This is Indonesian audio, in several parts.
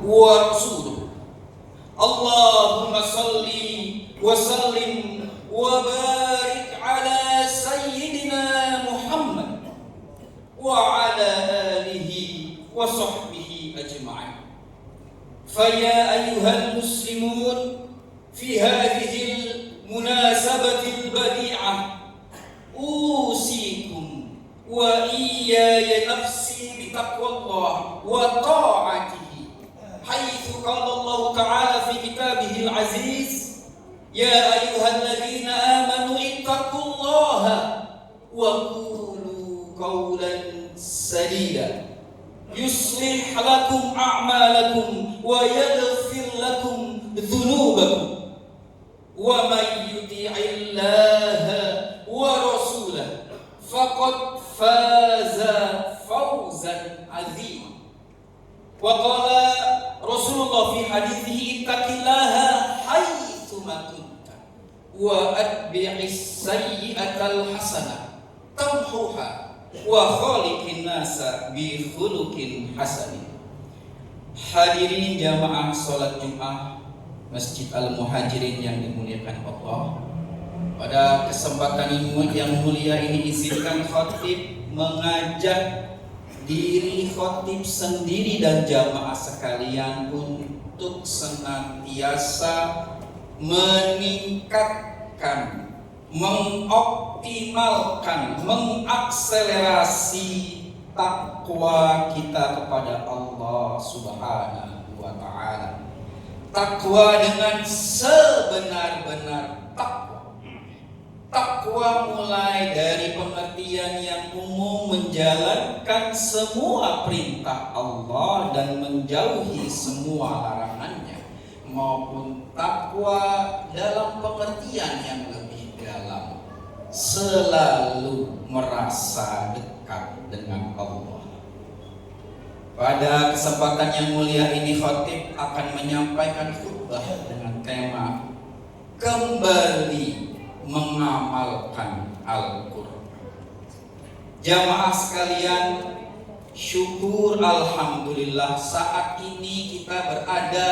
wa rasuluh. Allahumma salli wa sallim wa barik ala sayyidina Muhammad wa ala alihi wa sahbihi ajma'in. Faya ayyuhal muslimun fi hadhihi al-munasabati al-badi'ah usikum wa iyaya nafsi bitaqwallah wa ta'atihi haitsu qala Allah ta'ala fi kitabihil aziz ya ayyuhalladzina amanu ittaqullaha wa qulu qawlan sadida yuslih lakum a'malakum wa yaghfir lakum dhunubakum wa may yuti'illaha wa rasulahu faqad faza fawzan 'azima. Wa qala Rasulullah fi haditsihi ittaqillaha haitsu ma kunta wa atbi'is sayyi'atal hasanah tamhuha wa khaliqin nasa bi khuluqin hasanin. Hadirin jamaah salat Jumat Masjid Al-Muhajirin yang dimuliakan Allah, pada kesempatan yang mulia ini izinkan khatib mengajak diri khatib sendiri dan jamaah sekalian untuk senantiasa meningkatkan, mengoptimalkan, mengakselerasi takwa kita kepada Allah Subhanahu wa ta'ala. Takwa dengan sebenar-benar takwa. Takwa mulai dari pengertian yang umum, menjalankan semua perintah Allah dan menjauhi semua larangannya, maupun takwa dalam pengertian yang lebih dalam, selalu merasa dekat dengan Allah. Pada kesempatan yang mulia ini khatib akan menyampaikan khutbah dengan tema kembali mengamalkan Al-Quran. Jamaah sekalian, syukur alhamdulillah saat ini kita berada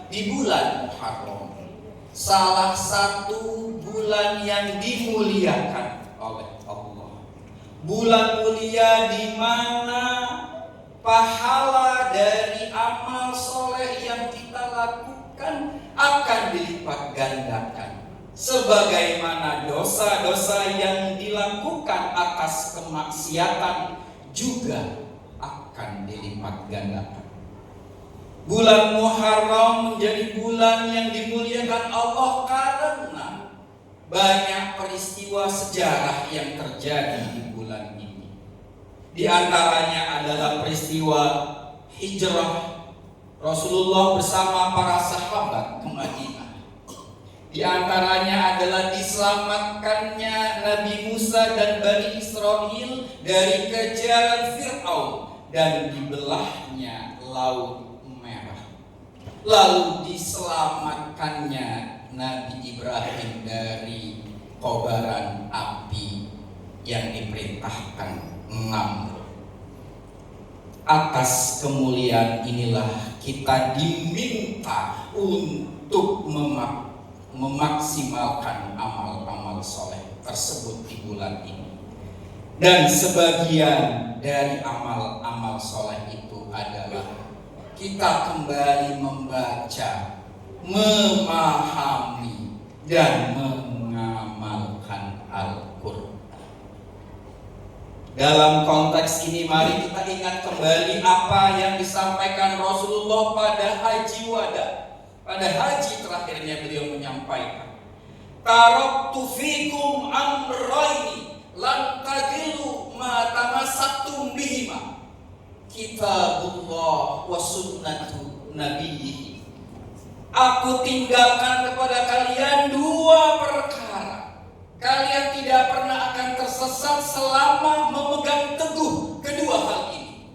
di bulan Muharram, salah satu bulan yang dimuliakan oleh Allah. Bulan mulia di mana pahala dari amal soleh yang kita lakukan akan dilipat gandakan, sebagaimana dosa-dosa yang dilakukan atas kemaksiatan juga akan dilipat gandakan. Bulan Muharram menjadi bulan yang dimuliakan Allah karena banyak peristiwa sejarah yang terjadi di bulan ini. Di antaranya adalah peristiwa hijrah Rasulullah bersama para sahabat ke Madinah. Di antaranya adalah diselamatkannya Nabi Musa dan Bani Israil dari kejaran Fir'aun dan dibelahnya Laut Merah. Lalu diselamatkannya Nabi Ibrahim dari kobaran api yang diperintahkan Namrud. Atas kemuliaan inilah kita diminta untuk memaksimalkan amal-amal soleh tersebut di bulan ini. Dan sebagian dari amal-amal soleh itu adalah kita kembali membaca, memahami, dan mengamalkan Al-Quran. Dalam konteks ini mari kita ingat kembali apa yang disampaikan Rasulullah pada haji wada. Pada haji terakhirnya beliau menyampaikan, taraktu fikum amrayni lan tadillu ma tamassaktum bihima, kitabullah wa sunnatu nabiyyi. Aku tinggalkan kepada kalian dua perkara. Kalian tidak pernah akan tersesat selama memegang teguh kedua hal ini.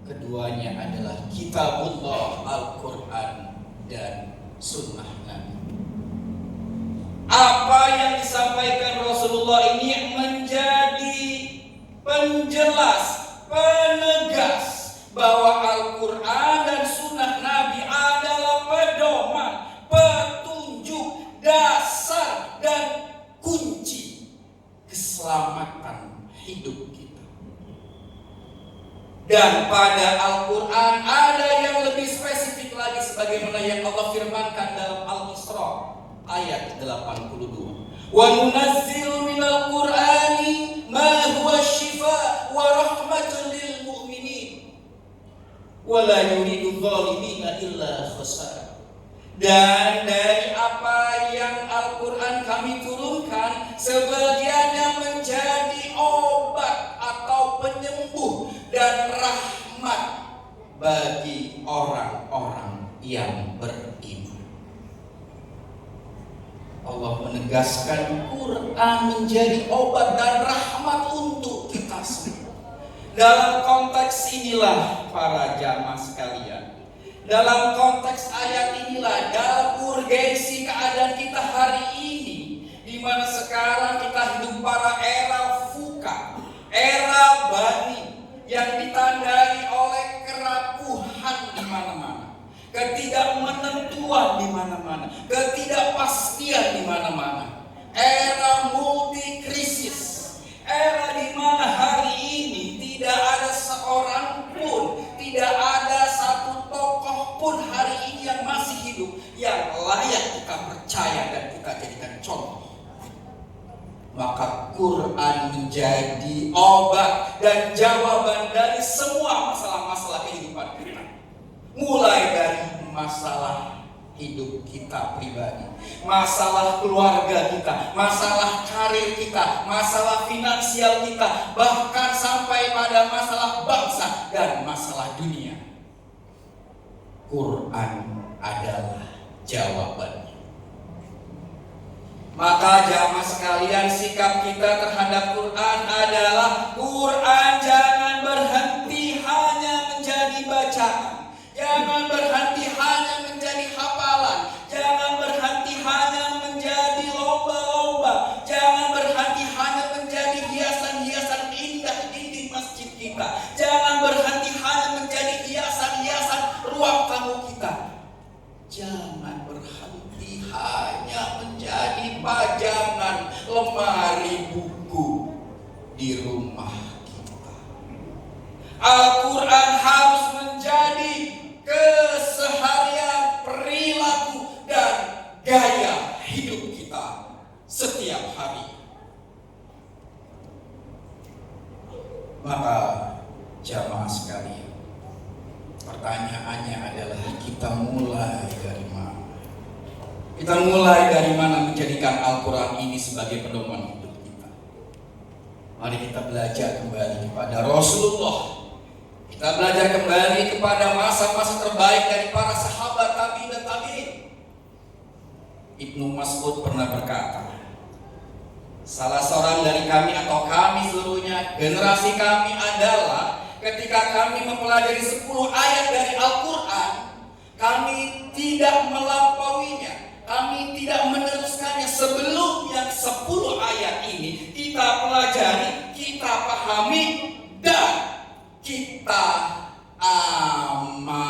Keduanya adalah kitabullah, Al-Quran, dan sunnah Nabi. Apa yang disampaikan Rasulullah ini menjadi penjelas, penegas bahwa Al-Quran dan sunnah Nabi Dan pada Al-Quran ada yang lebih spesifik lagi sebagaimana yang Allah firmankan dalam Al-Isra ayat 82. Wa nunazzilu minal Qur'ani ma huwa shifa wa rahmatun lil mu'minin wa la yuridu zalimina illa khasara. Dan dari apa yang Al-Quran kami turunkan, sebagiannya menjadi obat atau penyembuh dan rahmat bagi orang-orang yang beriman. Allah menegaskan Quran menjadi obat dan rahmat untuk kita semua. Dalam konteks inilah para jamaah sekalian, dalam konteks ayat inilah, dalam urgensi keadaan kita hari ini, di mana sekarang kita hidup pada era fuka, era bani yang ditandai oleh kerapuhan di mana-mana, ketidakmenentuan di mana-mana, ketidakpastian di mana-mana, era multi krisis, era di mana hari ini tidak ada seorang pun, tidak ada satu tokoh pun hari ini yang masih hidup yang layak kita percaya dan kita jadikan contoh. Maka Quran menjadi obat dan jawaban dari semua masalah-masalah kehidupan kita. Mulai dari masalah hidup kita pribadi, masalah keluarga kita, masalah karir kita, masalah finansial kita, bahkan sampai pada masalah bangsa dan masalah dunia. Quran adalah jawabannya. Maka jamaah sekalian, sikap kita terhadap Quran adalah Quran jangan berhenti hanya menjadi bacaan, jangan berhenti hanya menjadi hafalan, jangan berhenti hanya menjadi lomba-lomba, jangan berhenti hanya menjadi hiasan-hiasan indah di masjid kita, jangan berhenti hanya menjadi hiasan-hiasan ruang tamu kita, jangan berhenti hanya menjadi pajangan lemari buku di rumah kita. Al-Quran harus menjadi keseharian, perilaku, dan gaya hidup kita setiap hari. Maka jamaah sekalian, pertanyaannya adalah kita mulai dari mana? Kita mulai dari mana menjadikan Al-Quran ini sebagai pedoman hidup kita? Mari kita belajar kembali kepada Rasulullah. Kita belajar kembali kepada masa-masa terbaik dari para sahabat tabi'in dan tabi'in. Ibnu Mas'ud pernah berkata, salah seorang dari kami atau kami seluruhnya, generasi kami adalah ketika kami mempelajari 10 ayat dari Al-Quran, kami tidak melampauinya, kami tidak meneruskannya sebelum yang 10 ayat ini kita pelajari, kita pahami, dan kita amalkan.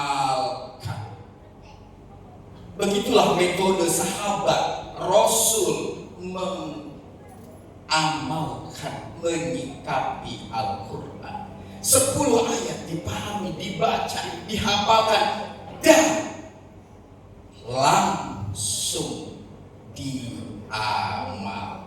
Begitulah metode sahabat Rasul mengamalkan, menyikapi Al-Quran. 10 ayat dipahami, dibaca, dihafalkan, dan langsung diamalkan.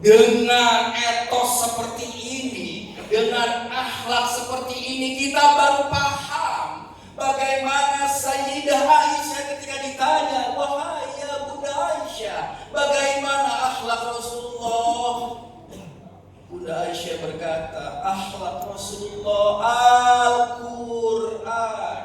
Dengan etos seperti ini, dengan akhlak seperti ini, kita baru paham bagaimana Sayyidah Aisyah ketika ditanya, wahai ya Bunda Aisyah, bagaimana akhlak Rasulullah? Bunda Aisyah berkata, akhlak Rasulullah Al-Quran.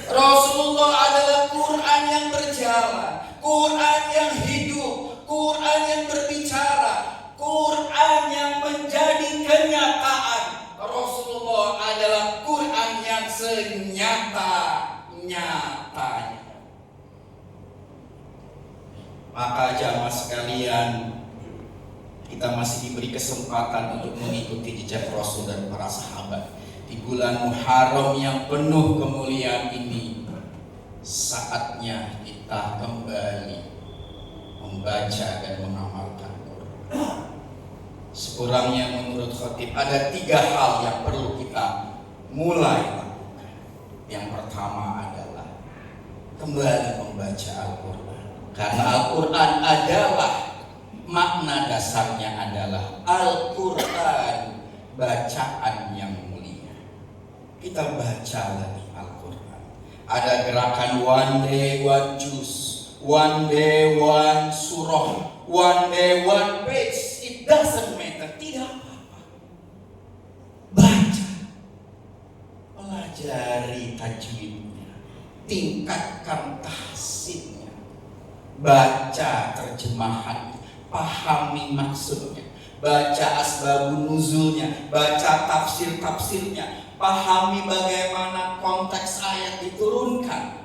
Rasulullah adalah Quran yang berjalan, Quran yang hidup, Quran yang berbicara, Quran yang menjadi kenyataan. Rasulullah adalah Quran yang senyata-nyatanya. Maka jamaah sekalian, kita masih diberi kesempatan untuk mengikuti jejak Rasul dan para sahabat. Di bulan Muharram yang penuh kemuliaan ini, saatnya kita kembali membaca dan mengamalkan Quran. Sekurangnya menurut khotib ada 3 hal yang perlu kita mulai lakukan. Yang pertama adalah kembali membaca Al-Quran. Karena Al-Quran adalah, makna dasarnya adalah Al-Quran, bacaan yang mulia. Kita baca lagi Al-Quran. Ada gerakan one day one juz, one day one surah, one day one page. It doesn't matter, tidak apa-apa. Baca, pelajari tajwidnya, tingkatkan tahsinnya, baca terjemahan, pahami maksudnya, baca asbabun nuzulnya, baca tafsir-tafsirnya, pahami bagaimana konteks ayat diturunkan.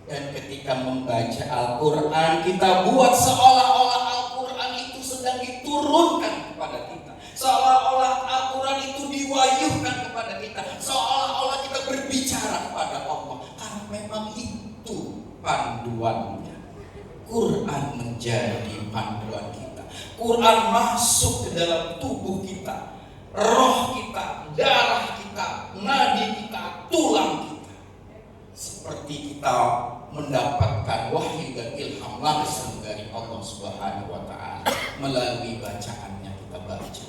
Dan ketika membaca Al-Quran, kita buat seolah-olah Al-Quran itu sedang diturunkan kepada kita, seolah-olah Al-Quran itu diwahyukan kepada kita, seolah-olah kita berbicara kepada Allah. Karena memang itu panduannya. Quran menjadi panduan kita. Quran masuk ke dalam tubuh kita, roh kita, darah kita, nadi kita, tulang kita. Seperti kita mendapatkan wahyu dan ilham langsung dari Allah Subhanahu wa Ta'ala melalui bacaannya kita baca.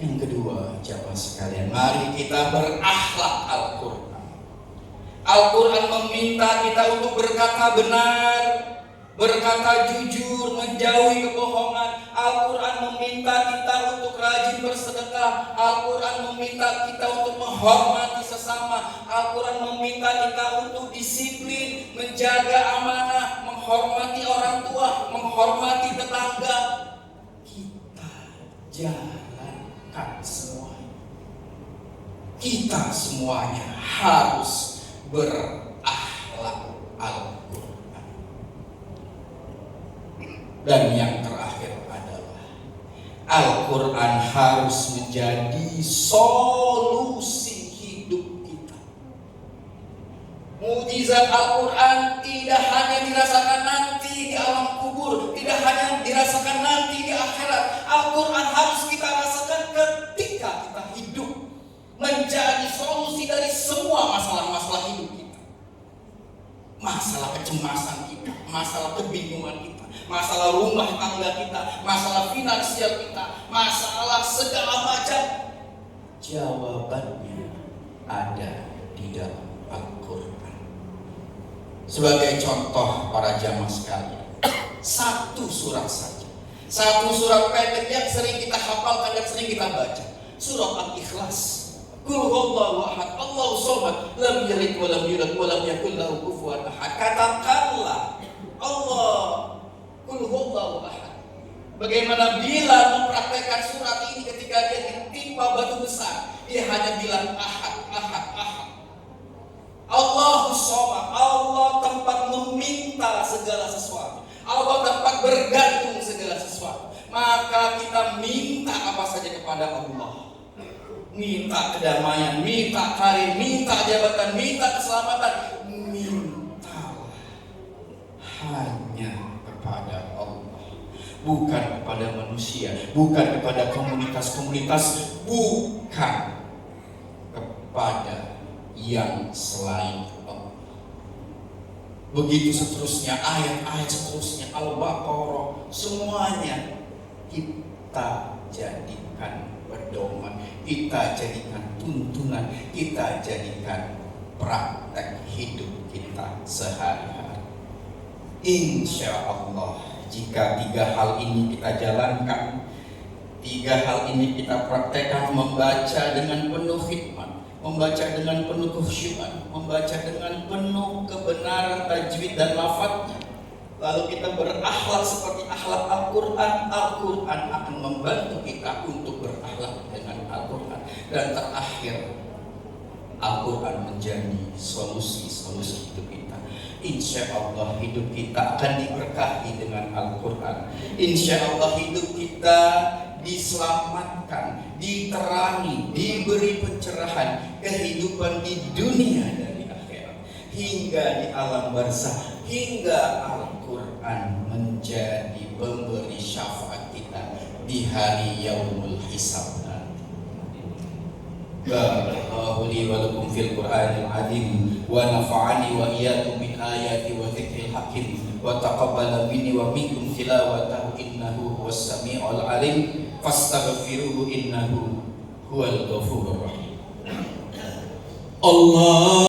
Yang kedua, jamaah sekalian, mari kita berakhlak Al-Quran. Al-Quran meminta kita untuk berkata benar, berkata jujur, menjauhi kebohongan. Al-Quran meminta kita untuk rajin bersedekah. Al-Quran meminta kita untuk menghormati sesama. Al-Quran meminta kita untuk disiplin, menjaga amanah, menghormati orang tua, menghormati tetangga. Kita jalankan semuanya. Kita semuanya harus berakhlak Al-Quran. Dan yang terakhir adalah Al-Quran harus menjadi solusi hidup kita. Mukjizat Al-Quran tidak hanya dirasakan nanti di alam kubur, tidak hanya dirasakan nanti di akhirat. Al-Quran harus kita rasakan ketika kita hidup, menjadi solusi dari semua masalah-masalah hidup kita. Masalah kecemasan kita, masalah kebingungan kita, masalah rumah tangga kita, masalah finansial kita, masalah segala macam. Jawabannya ada di dalam Al-Quran. Sebagai contoh para jamaah sekalian, 1 surat saja, 1 surat pendek yang sering kita hafalkan dan sering kita baca, surat Al-Ikhlas. Qul huwallahu ahad, Allahu shomad, lam yalid wa lam yulad wa lam yakul lahu kufuwan ahad. Katakanlah Allah, Qul huwallahu ahad. Bagaimana bila mempraktekkan surat ini ketika dia ditimpa batu besar, dia hanya bilang ahad, ahad, ahad. Allahu shomad, Allah tempat meminta segala sesuatu, Allah tempat bergantung segala sesuatu. Maka kita minta apa saja kepada Allah. Minta kedamaian, minta karir, minta jabatan, minta keselamatan. Mintalah hanya kepada Allah, bukan kepada manusia, bukan kepada komunitas-komunitas, bukan kepada yang selain Allah. Begitu seterusnya, ayat-ayat seterusnya, Al-Baqarah, semuanya kita jadikan pedoman, kita jadikan tuntunan, kita jadikan praktek hidup kita sehari-hari. Insya Allah, jika 3 hal ini kita jalankan, 3 hal ini kita praktekkan, membaca dengan penuh hikmat, membaca dengan penuh khusyuan, membaca dengan penuh kebenaran tajwid dan lafadznya, lalu kita berakhlak seperti akhlak Al-Quran, Al-Quran akan membantu kita untuk berakhlak dengan Al-Quran. Dan terakhir, Al-Quran menjadi solusi hidup kita. Insya Allah hidup kita akan diberkahi dengan Al-Quran. Insya Allah hidup kita diselamatkan, diterangi, diberi pencerahan kehidupan di dunia dan di akhirat, hingga di alam barzakh, hingga Al-Quran menjadi pemberi syafaat kita hari yaumul hisab. Barakallahu li wa lakum fil Qur'anil azim wa nafa'ani wa iyyakum min ayati wa dzikril hakim wa taqabbala minni wa minkum tilawatahu innahu huwas samiul alim fastaghfiruhu innahu huwal ghafurur rahim. Allah